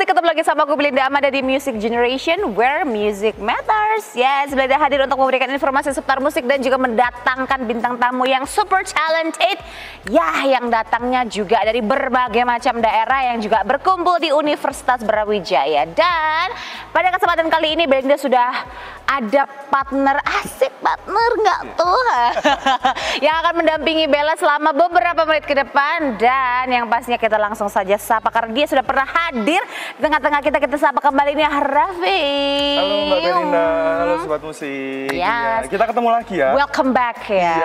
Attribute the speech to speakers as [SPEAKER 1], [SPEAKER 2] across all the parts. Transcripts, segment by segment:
[SPEAKER 1] masih ketemu lagi sama aku Belinda Amanda di Music Generation where music matters. Yes, Belinda hadir untuk memberikan informasi seputar musik dan juga mendatangkan bintang tamu yang super talented. Ya, yang datangnya juga dari berbagai macam daerah yang juga berkumpul di Universitas Brawijaya. Dan pada kesempatan kali ini Belinda sudah ada partner, asik partner nggak tuh? Yang akan mendampingi Bella selama beberapa menit ke depan. Dan yang pastinya kita langsung saja sapa karena dia sudah pernah hadir di tengah-tengah kita sapa kembali nih Raffi.
[SPEAKER 2] Halo Mbak Belinda, halo Sobat Musik.
[SPEAKER 1] Yes.
[SPEAKER 2] Ya, kita ketemu lagi ya.
[SPEAKER 1] Welcome back ya.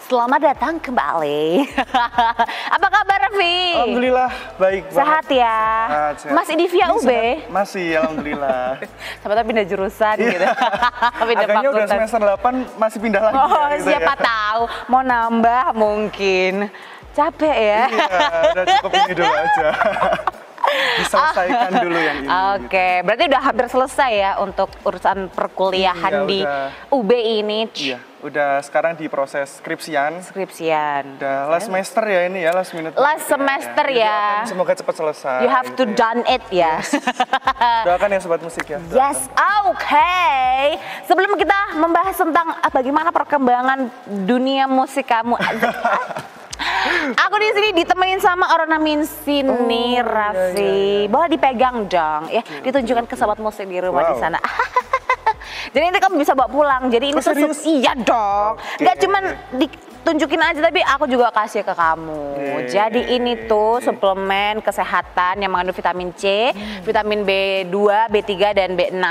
[SPEAKER 1] Selamat datang kembali. Apa kabar Raffi?
[SPEAKER 2] Alhamdulillah baik banget.
[SPEAKER 1] Sehat ya?
[SPEAKER 2] Sehat.
[SPEAKER 1] Masih di Via UB?
[SPEAKER 2] Masih, alhamdulillah.
[SPEAKER 1] Sama pindah jurusan gitu. Pindah
[SPEAKER 2] Akhirnya udah
[SPEAKER 1] fakultas.
[SPEAKER 2] semester 8 masih pindah lagi.
[SPEAKER 1] Oh,
[SPEAKER 2] ya, gitu
[SPEAKER 1] siapa
[SPEAKER 2] ya.
[SPEAKER 1] tahu mau nambah mungkin. Capek ya?
[SPEAKER 2] Iya, udah cukup ini dulu aja. Diselesaikan dulu yang ini.
[SPEAKER 1] Oke, berarti udah hampir selesai ya untuk urusan perkuliahan
[SPEAKER 2] Iya,
[SPEAKER 1] di
[SPEAKER 2] udah.
[SPEAKER 1] UB ini.
[SPEAKER 2] Iya, udah sekarang di proses skripsian.
[SPEAKER 1] Skripsian.
[SPEAKER 2] Udah last semester ya ini ya, last minute.
[SPEAKER 1] Last semester
[SPEAKER 2] Jadi
[SPEAKER 1] ya.
[SPEAKER 2] doakan semoga cepat selesai.
[SPEAKER 1] You have to
[SPEAKER 2] gitu ya.
[SPEAKER 1] done it ya.
[SPEAKER 2] Doakan ya Sobat Musik ya.
[SPEAKER 1] Yes, oke. Sebelum kita membahas tentang bagaimana perkembangan dunia musik kamu, aku di sini ditemenin sama ornamin sini, Raffi.
[SPEAKER 2] Iya.
[SPEAKER 1] Boleh dipegang dong, ya. Ditunjukkan ke sobat musik di rumah di sana. Jadi ini kamu bisa bawa pulang. Jadi ini tuh
[SPEAKER 2] serius?
[SPEAKER 1] iya dong. Nggak cuman ditunjukin aja tapi aku juga kasih ke kamu. Jadi ini tuh suplemen kesehatan yang mengandung vitamin C, vitamin B2, B3 dan B6,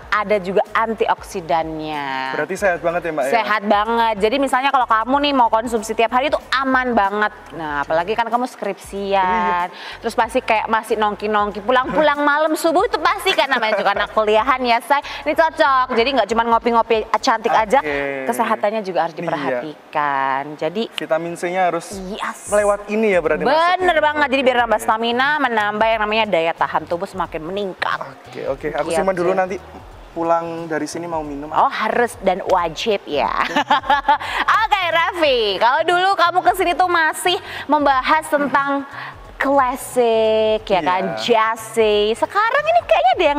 [SPEAKER 1] ada juga antioksidannya.
[SPEAKER 2] Berarti sehat banget ya Mbak ya?
[SPEAKER 1] Sehat banget. Jadi misalnya kalau kamu nih mau konsumsi tiap hari itu aman banget. Nah, apalagi kan kamu skripsian. Terus pasti kayak masih nongki-nongki pulang-pulang malam subuh itu pasti kan namanya juga anak kuliahan ya, say. Ini cocok. Jadi nggak cuma ngopi-ngopi cantik aja, kesehatannya juga harus diperhatikan. Jadi
[SPEAKER 2] Vitamin C-nya harus
[SPEAKER 1] yes.
[SPEAKER 2] melewat ini ya berarti.
[SPEAKER 1] Bener banget. Jadi biar nambah stamina, menambah yang namanya daya tahan tubuh semakin meningkat.
[SPEAKER 2] Oke. Aku
[SPEAKER 1] Gitu.
[SPEAKER 2] simpan dulu nanti pulang dari sini mau minum.
[SPEAKER 1] Oh, harus dan wajib ya. Oke, Raffi. Kalau dulu kamu kesini tuh masih membahas tentang klasik ya kan, jazzy. Sekarang ini kayaknya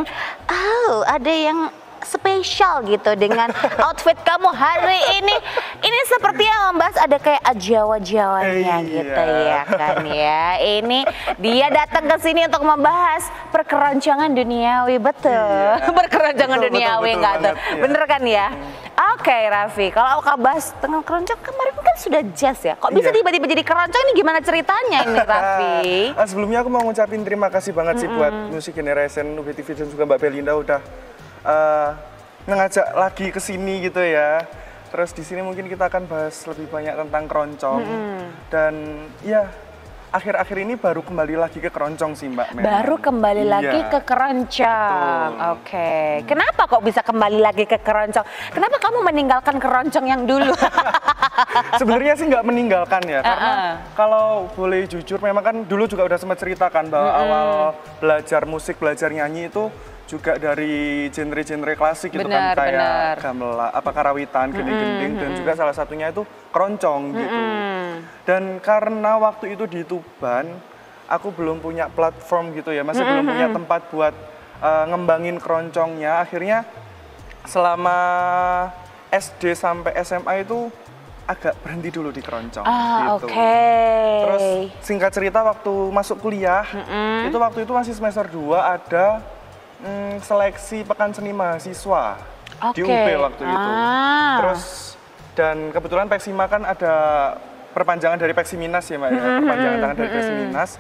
[SPEAKER 1] ada yang spesial gitu dengan outfit kamu hari ini. Ini sepertinya membahas ada kayak Jawa-Jawanya gitu ya kan ya. Ini dia datang ke sini untuk membahas perkeroncongan duniawi, betul. Perkeroncongan duniawi enggak tuh.
[SPEAKER 2] Ya.
[SPEAKER 1] Bener kan ya? Oke, Raffi, kalau kamu bahas tentang keroncong kemarin kan sudah jazz ya. Kok bisa tiba-tiba jadi keroncong, ini gimana ceritanya ini Raffi?
[SPEAKER 2] Sebelumnya aku mau ngucapin terima kasih banget sih buat Music Generation, UBTV dan juga Mbak Belinda udah ngajak lagi ke sini gitu ya. Terus di sini mungkin kita akan bahas lebih banyak tentang keroncong. Dan ya akhir-akhir ini baru kembali lagi ke keroncong sih Mbak. Memang.
[SPEAKER 1] Baru kembali lagi ke keroncong. Oke. Kenapa kok bisa kembali lagi ke keroncong? Kenapa kamu meninggalkan keroncong yang dulu?
[SPEAKER 2] Sebenarnya sih nggak meninggalkan ya, karena kalau boleh jujur memang kan dulu juga udah sempat ceritakan bahwa awal belajar musik, belajar nyanyi itu juga dari genre-genre klasik gitu kan, kayak gamelan, karawitan, gending-gending, dan juga salah satunya itu keroncong gitu. Dan karena waktu itu di Tuban, aku belum punya platform gitu ya, masih belum punya tempat buat ngembangin keroncongnya. Akhirnya selama SD sampai SMA itu agak berhenti dulu di keroncong gitu. Terus singkat cerita waktu masuk kuliah, itu waktu itu masih semester 2 ada seleksi pekan seni mahasiswa di UP waktu itu. Terus dan kebetulan Peksima kan ada perpanjangan dari Peksiminas ya Mbak ya, perpanjangan tangan dari Peksiminas.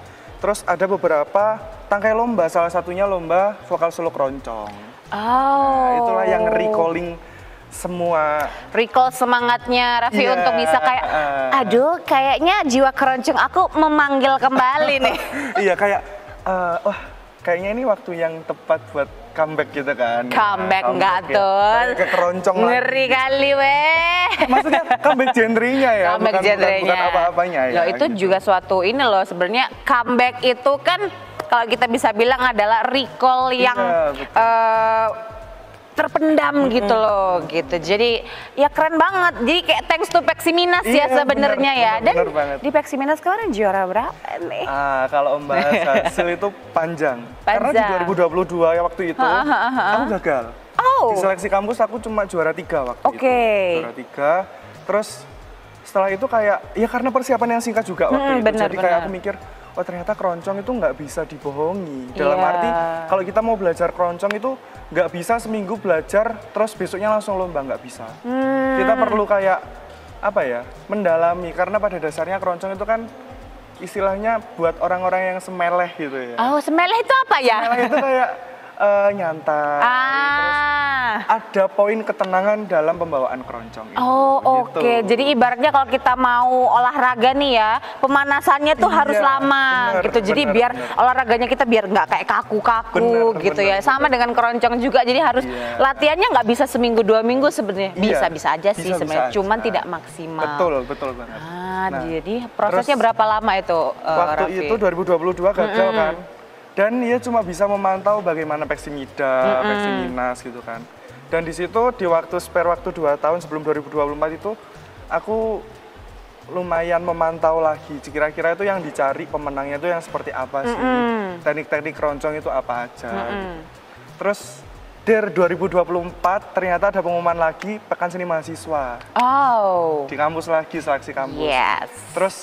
[SPEAKER 2] Terus ada beberapa tangkai lomba, salah satunya lomba vokal solo keroncong. Nah, itulah yang recalling semua.
[SPEAKER 1] Recall semangatnya Raffi untuk bisa kayak, aduh kayaknya jiwa keroncong aku memanggil kembali nih.
[SPEAKER 2] Iya kayak, wah kayaknya ini waktu yang tepat buat comeback gitu kan.
[SPEAKER 1] Comeback enggak tuh.
[SPEAKER 2] Ke keroncong lagi.
[SPEAKER 1] Ngeri kali weh.
[SPEAKER 2] Maksudnya comeback genrenya ya,
[SPEAKER 1] comeback
[SPEAKER 2] bukan apa-apanya ya.
[SPEAKER 1] Loh, itu
[SPEAKER 2] gitu.
[SPEAKER 1] juga suatu ini loh sebenarnya comeback itu kan kalau kita bisa bilang adalah recall yang terpendam gitu loh gitu. Jadi ya keren banget. Jadi kayak thanks to Peksiminas ya sebenarnya ya. Dan di Peksiminas kemarin juara berapa nih?
[SPEAKER 2] Kalau membahas hasil itu panjang. Karena di 2022 ya waktu itu aku gagal. Di seleksi kampus aku cuma juara 3 waktu itu. Juara 3. Terus setelah itu kayak ya karena persiapan yang singkat juga waktu itu. Jadi kayak aku mikir, oh ternyata keroncong itu nggak bisa dibohongi. Dalam arti kalau kita mau belajar keroncong itu nggak bisa seminggu belajar terus besoknya langsung lomba, nggak bisa. Kita perlu kayak apa ya, mendalami, karena pada dasarnya keroncong itu kan istilahnya buat orang-orang yang semeleh gitu ya.
[SPEAKER 1] Oh, semeleh itu apa ya?
[SPEAKER 2] Semeleh itu kayak nyantai. Terus ada poin ketenangan dalam pembawaan keroncong itu.
[SPEAKER 1] Oke. Jadi ibaratnya kalau kita mau olahraga nih ya, pemanasannya tuh harus lama gitu. Jadi biar olahraganya kita biar nggak kayak kaku-kaku gitu ya. Sama dengan keroncong juga. Jadi harus latihannya nggak bisa seminggu 2 minggu sebenarnya. Bisa aja sih sebenarnya. Cuman tidak maksimal.
[SPEAKER 2] Betul banget.
[SPEAKER 1] Jadi prosesnya berapa lama itu?
[SPEAKER 2] Waktu itu 2022 gagal kan. Dan dia cuma bisa memantau bagaimana Peksimida, Peksiminas gitu kan. Dan di situ di spare waktu 2 tahun sebelum 2024 itu aku lumayan memantau lagi. Kira-kira itu yang dicari pemenangnya itu yang seperti apa sih? Teknik-teknik keroncong itu apa aja. Gitu. Terus dari 2024 ternyata ada pengumuman lagi Pekan Seni Mahasiswa. Di kampus lagi, seleksi kampus. Terus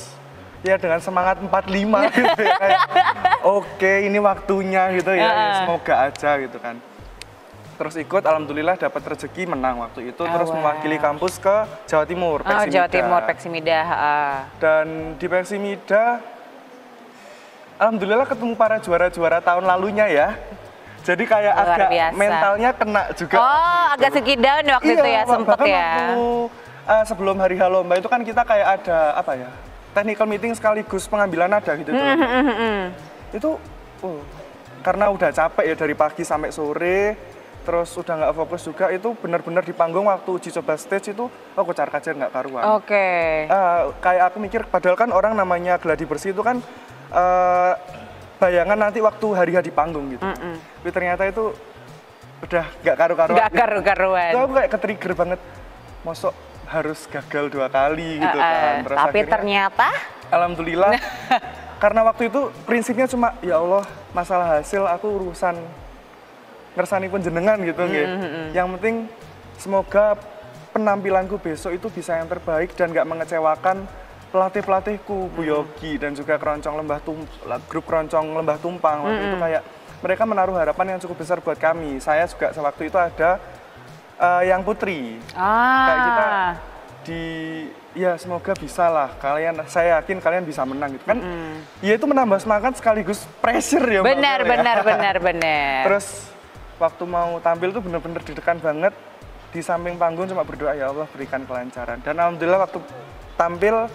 [SPEAKER 2] ya dengan semangat 45 gitu ya, kayak oke, ini waktunya gitu ya, semoga aja gitu kan. Terus ikut, alhamdulillah dapat rezeki menang waktu itu, terus mewakili kampus ke Jawa Timur, Peksimida.
[SPEAKER 1] Jawa Timur, Peksimida.
[SPEAKER 2] Dan di Peksimida, alhamdulillah ketemu para juara-juara tahun lalunya ya. Jadi kayak agak mentalnya kena juga.
[SPEAKER 1] Agak sedikit down waktu itu ya, sempet ya.
[SPEAKER 2] Waktu sebelum hari lomba itu kan kita kayak ada apa ya, technical meeting sekaligus pengambilan nada gitu. Itu karena udah capek ya dari pagi sampai sore, terus udah nggak fokus juga, itu benar-benar di panggung waktu uji coba stage itu kocar-kacir nggak karuan. Kayak aku mikir, padahal kan orang namanya gladi bersih itu kan bayangan nanti waktu hari di panggung gitu. Tapi ternyata itu udah nggak karu-karuan. Itu aku kayak ke-trigger banget, mosok harus gagal 2 kali gitu kan.
[SPEAKER 1] Terus tapi akhirnya, ternyata
[SPEAKER 2] alhamdulillah karena waktu itu prinsipnya cuma ya Allah, masalah hasil aku urusan ngersani penjenengan gitu nggih. Yang penting semoga penampilanku besok itu bisa yang terbaik dan nggak mengecewakan pelatih-pelatihku, Bu Yogi dan juga grup keroncong Lembah Tumpang. Waktu itu kayak mereka menaruh harapan yang cukup besar buat kami. Saya juga sewaktu itu ada yang putri, kayak kita ya semoga bisa lah kalian, saya yakin kalian bisa menang gitu kan. Ya itu menambah semangat sekaligus pressure ya.
[SPEAKER 1] Benar.
[SPEAKER 2] Terus waktu mau tampil tuh bener-bener deg-degan banget, di samping panggung cuma berdoa ya Allah berikan kelancaran, dan alhamdulillah waktu tampil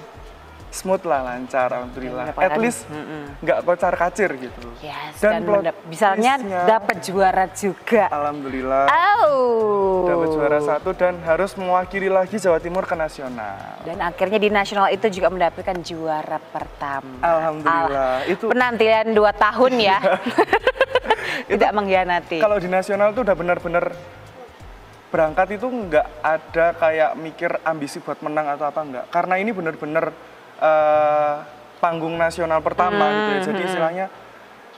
[SPEAKER 2] smooth lah, lancar, alhamdulillah. At least nggak kocar-kacir gitu.
[SPEAKER 1] Dan misalnya dapat juara juga.
[SPEAKER 2] Alhamdulillah. Dapat juara 1 dan harus mewakili lagi Jawa Timur ke nasional.
[SPEAKER 1] Dan akhirnya di nasional itu juga mendapatkan juara pertama.
[SPEAKER 2] Alhamdulillah. Itu
[SPEAKER 1] penantian 2 tahun ya. Tidak mengkhianati.
[SPEAKER 2] Kalau di nasional tuh udah benar-benar berangkat itu nggak ada kayak mikir ambisi buat menang atau apa, enggak. Karena ini benar-benar panggung nasional pertama gitu ya. Jadi istilahnya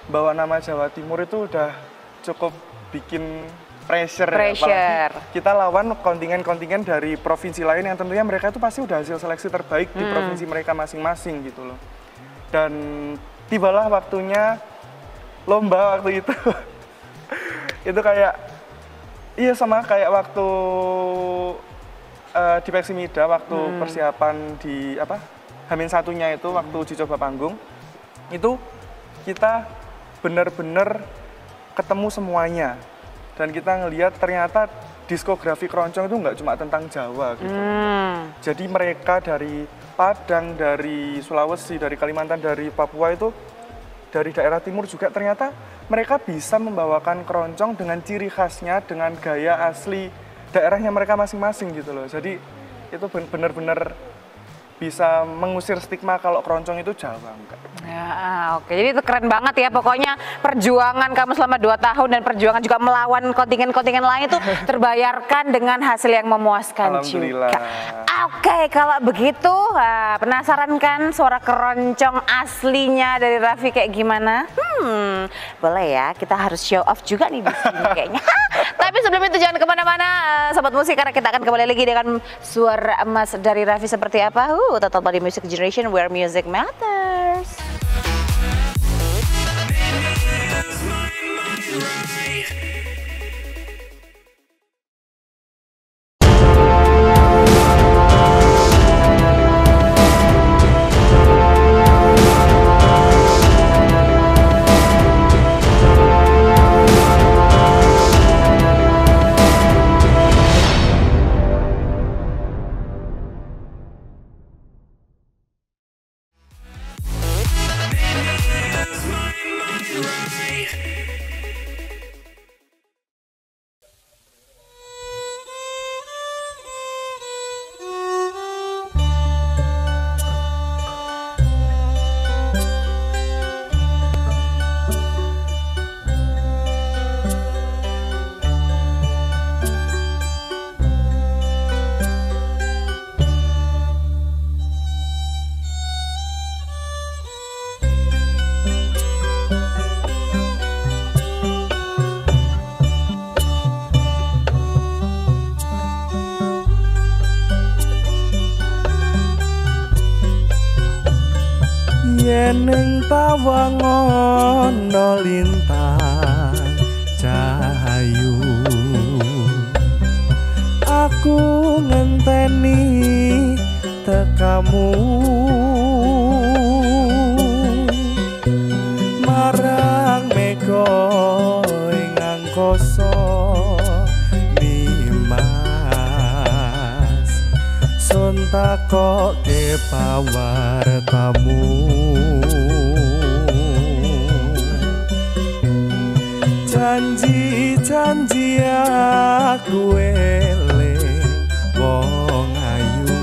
[SPEAKER 2] bawa nama Jawa Timur itu udah cukup bikin pressure. Ya. Kita lawan kontingen-kontingen dari provinsi lain yang tentunya mereka itu pasti udah hasil seleksi terbaik di provinsi mereka masing-masing gitu loh. Dan tibalah waktunya lomba waktu itu. Itu kayak iya sama kayak waktu di Peksimida waktu persiapan di H-1-nya itu waktu uji coba panggung, itu kita benar-benar ketemu semuanya dan kita ngelihat ternyata diskografi keroncong itu nggak cuma tentang Jawa gitu. Jadi mereka dari Padang, dari Sulawesi, dari Kalimantan, dari Papua itu, dari daerah timur juga ternyata mereka bisa membawakan keroncong dengan ciri khasnya, dengan gaya asli daerahnya mereka masing-masing gitu loh. Jadi itu benar-benar bisa mengusir stigma kalau keroncong itu Jawa enggak.
[SPEAKER 1] Ya, oke. Jadi itu keren banget ya. Pokoknya perjuangan kamu selama 2 tahun dan perjuangan juga melawan kontingen-kontingen lain itu terbayarkan dengan hasil yang memuaskan juga. Oke, kalau begitu penasaran kan suara keroncong aslinya dari Raffi kayak gimana? Boleh ya, kita harus show off juga nih di sini kayaknya. Tapi sebelum itu jangan kemana-mana, Sobat Musik, karena kita akan kembali lagi dengan suara emas dari Raffi seperti apa. Tetap di Music Generation where music matters.
[SPEAKER 3] Ning tawangono lintang cahayu, aku ngenteni tekamu marang mega ing angkasa nimas sontakoke pawartamu. Janji aku eling wong ayu,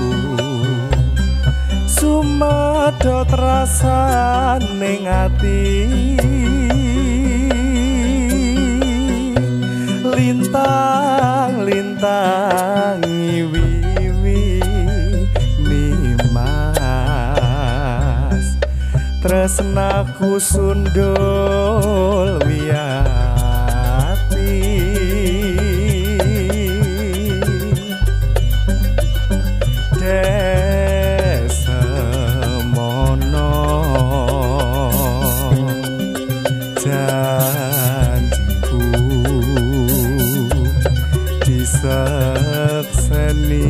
[SPEAKER 3] sumedhot rasane ati, lintang-lintang wiwi nimas, tresnaku sundul wiyar. Janjiku disekseni,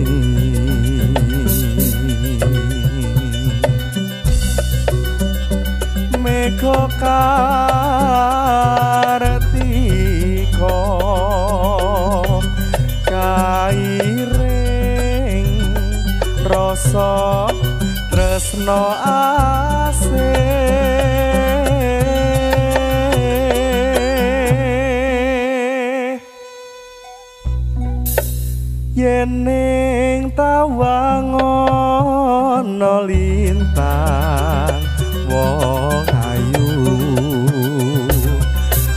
[SPEAKER 3] mega kartika kairing rasa tresno asih. Ning tawangono lintang wong ayu,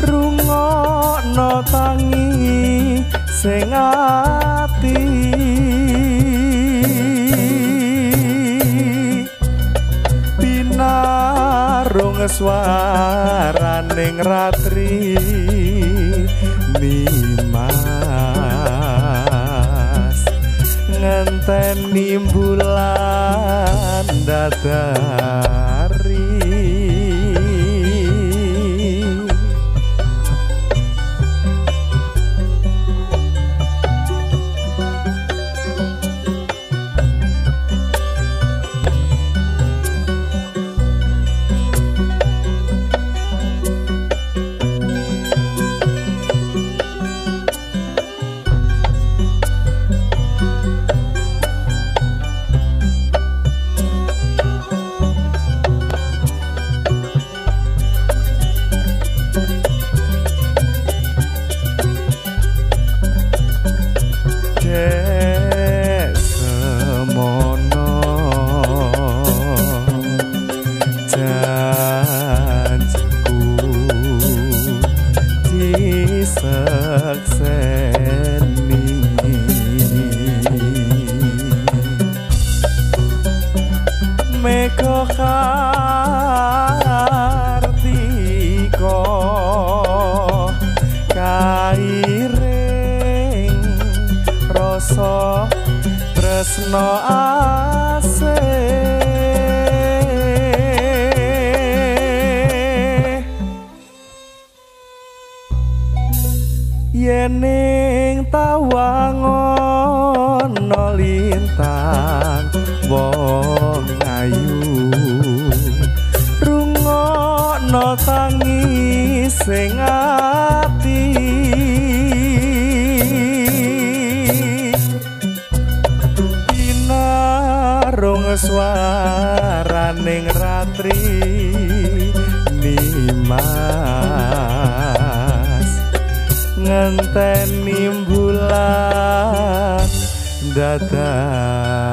[SPEAKER 3] rungokno tangi sing ati, pinarung swaraning ratri nimas, ngenteni bulan dadari. Kartika kairing rasa tresno asih yening tawang ana lintang wong ayu rungokno tangis sing ati pinarung swaraning ratri nimas ngenteni bulan dadari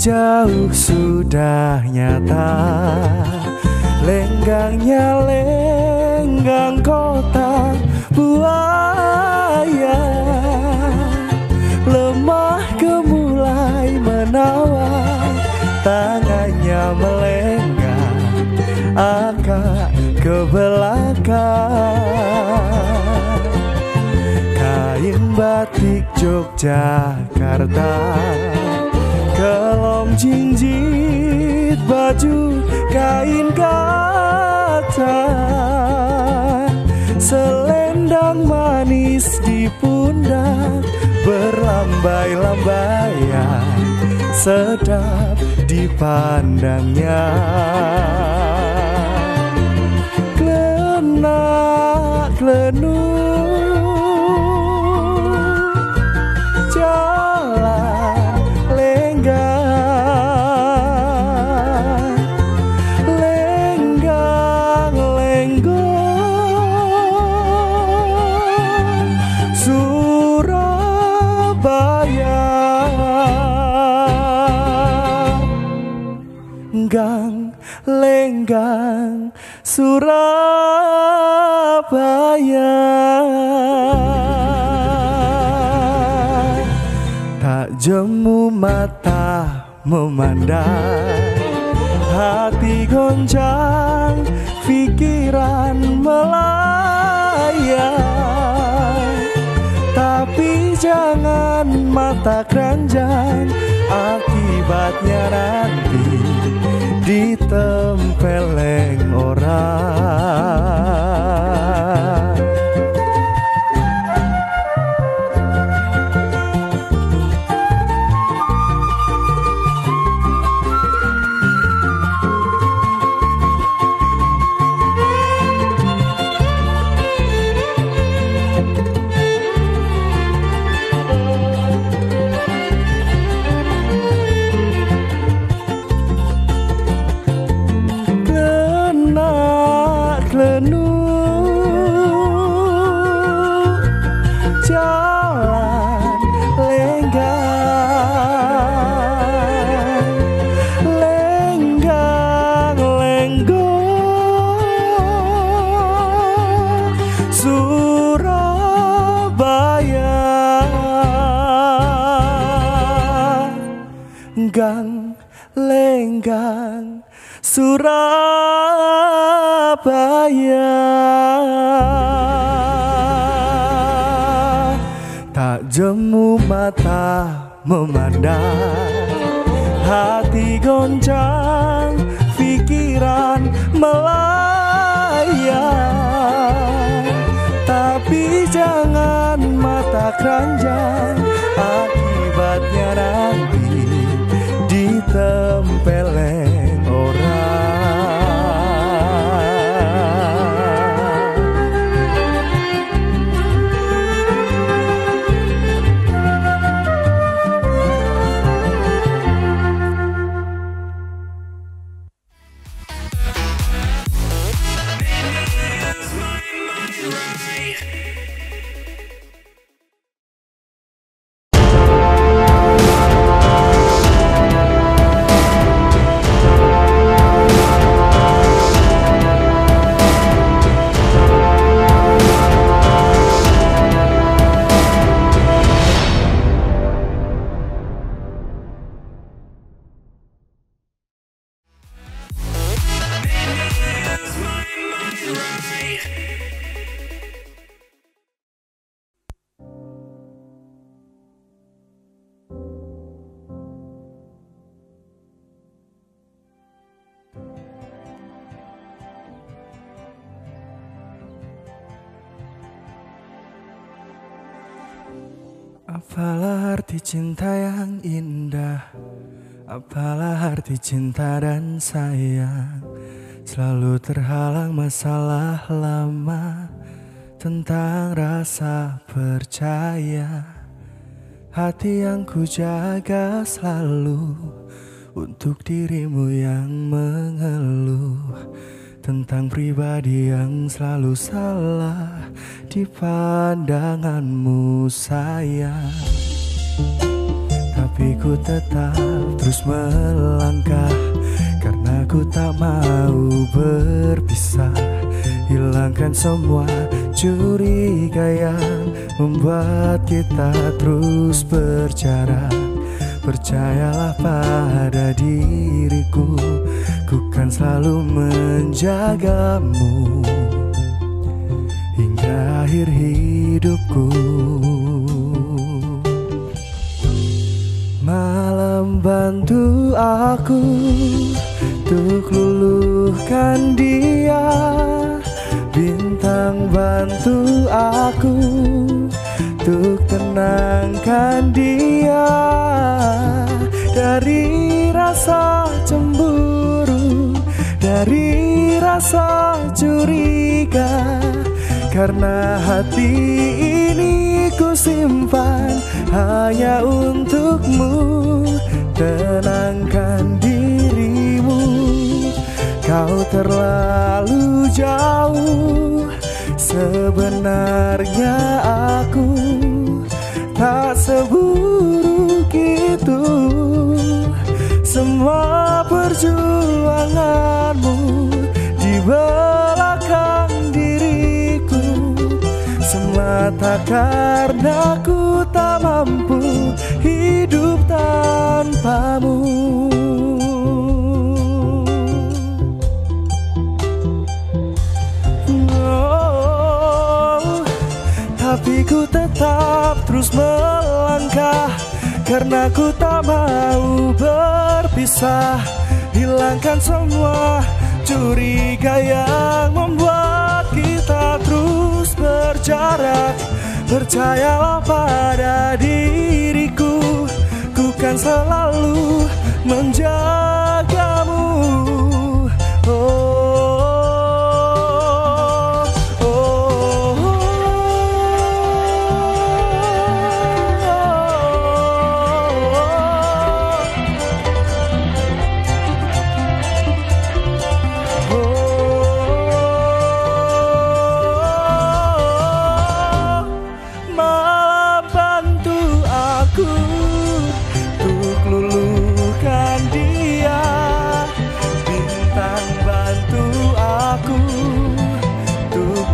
[SPEAKER 3] jauh sudah nyata lenggangnya lenggang kota buaya lemah gemulai menawar tangannya melenggang agak ke belakang kain batik Yogyakarta kelom jinjit baju kain kaca selendang manis di pundak berlambai-lambaian sedap dipandangnya klenak klenu lenggang Surabaya tak jemu mata memandang hati goncang pikiran melayang tapi jangan mata keranjang akibatnya nanti ditempeleng orang lenggang Surabaya tak jemu mata memandang hati goncang pikiran melayang tapi jangan mata keranjang akibatnya nanti ditempeleng orang Apalah arti cinta yang indah, apalah arti cinta dan sayang. Selalu terhalang masalah lama tentang rasa percaya. Hati yang ku jaga selalu untuk dirimu yang mengeluh tentang pribadi yang selalu salah di pandanganmu sayang. Tapi ku tetap terus melangkah karena ku tak mau berpisah. Hilangkan semua curiga yang membuat kita terus berjarak. Percayalah pada diriku, ku kan selalu menjagamu hingga akhir hidupku. Malam bantu aku untuk luluhkan dia, bintang bantu aku untuk tenangkan dia dari rasa cemburu, dari rasa curiga. Karena hati ini ku simpan hanya untukmu. Tenangkan dirimu, kau terlalu jauh. Sebenarnya aku tak seburuk itu. Semua perjuanganmu di belakang diriku semata karena ku tak mampu hidup tanpamu. Tapi ku tetap terus melangkah karena ku tak mau berpisah. Hilangkan semua curiga yang membuat kita terus berjarak. Percayalah pada diriku, ku kan selalu menjagamu.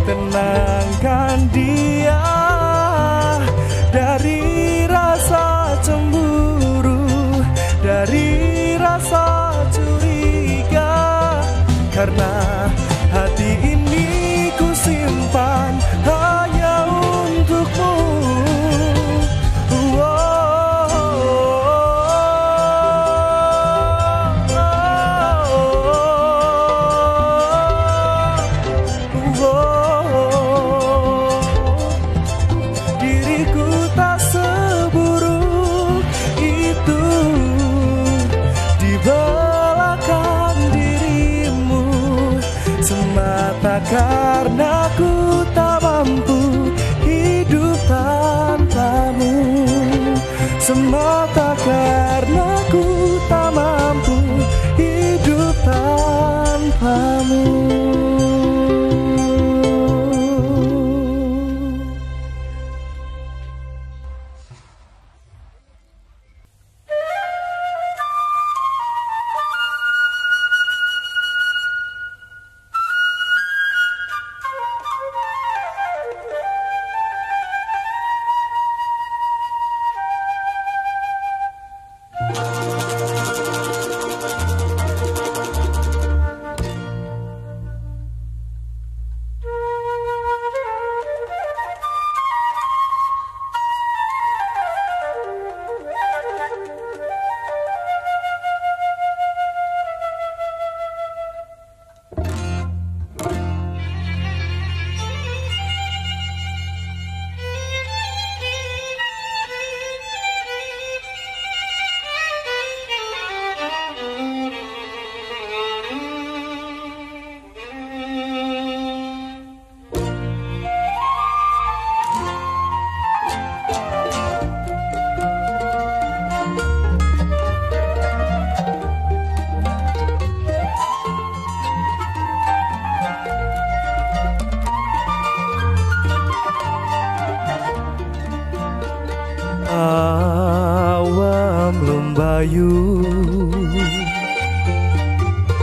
[SPEAKER 3] Tenangkan dia dari rasa cemburu, dari rasa curiga. Karena hati ini ku simpan hanya untukmu.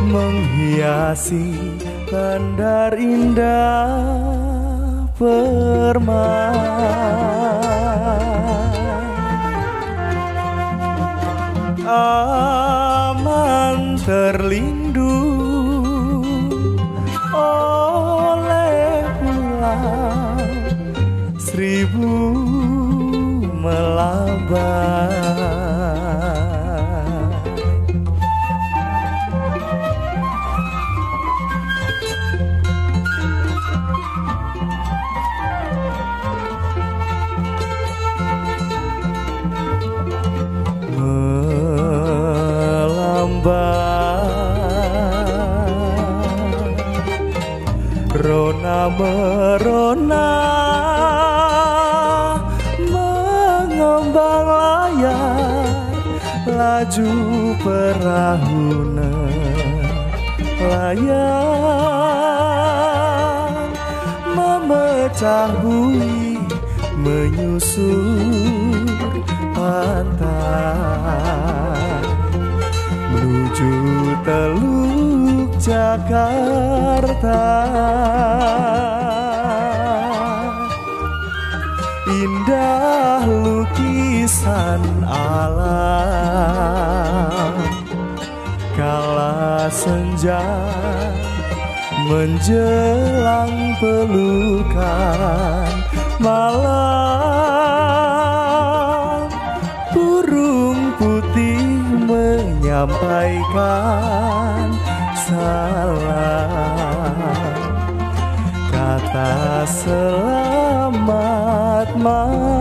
[SPEAKER 3] menghiasi bandar indah permai, aman terlindung oleh pulau seribu melabai. Rona merona mengembang layar, laju perahu nelayan, memecah bui menyusur pantai menuju Teluk Jakarta. Indah lukisan alam kala senja menjelang pelukan malam, burung putih menyampaikan salam, kata selamat malam.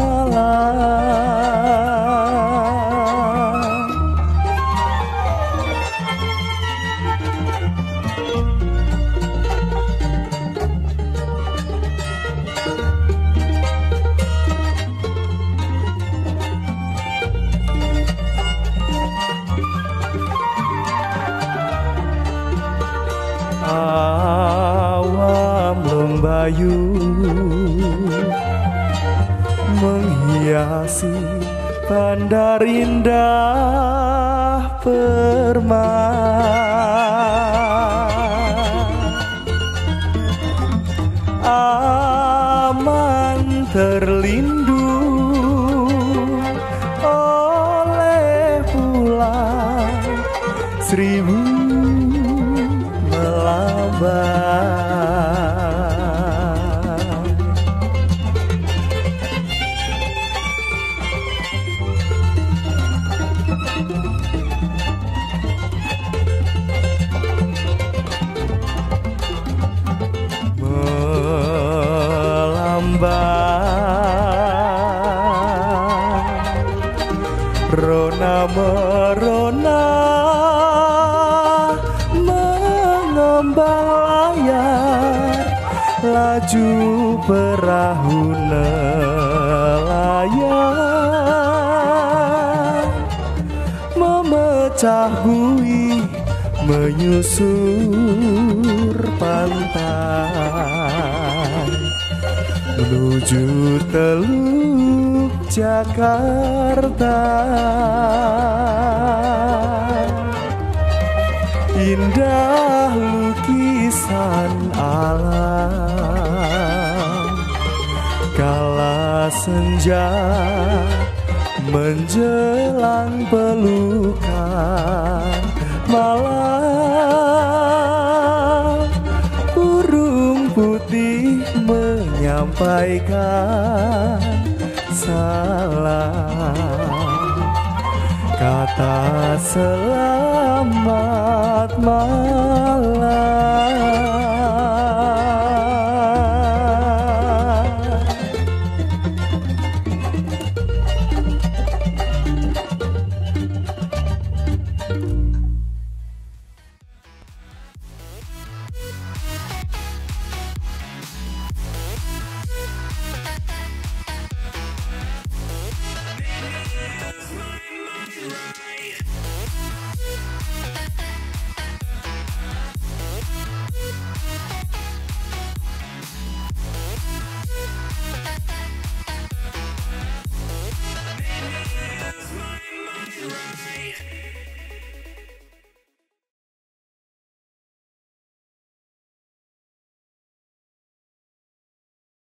[SPEAKER 3] Awam lembayu menghiasi bandar indah permai, aman terlindung oleh pulau seribu melabai. Rona merona mengembang layar, laju perahu nelayan, memecah bui menyusur pantai menuju Teluk Jakarta. Indah lukisan alam kala senja menjelang pelukan malam, burung putih menyampaikan salam, kata selamat malam.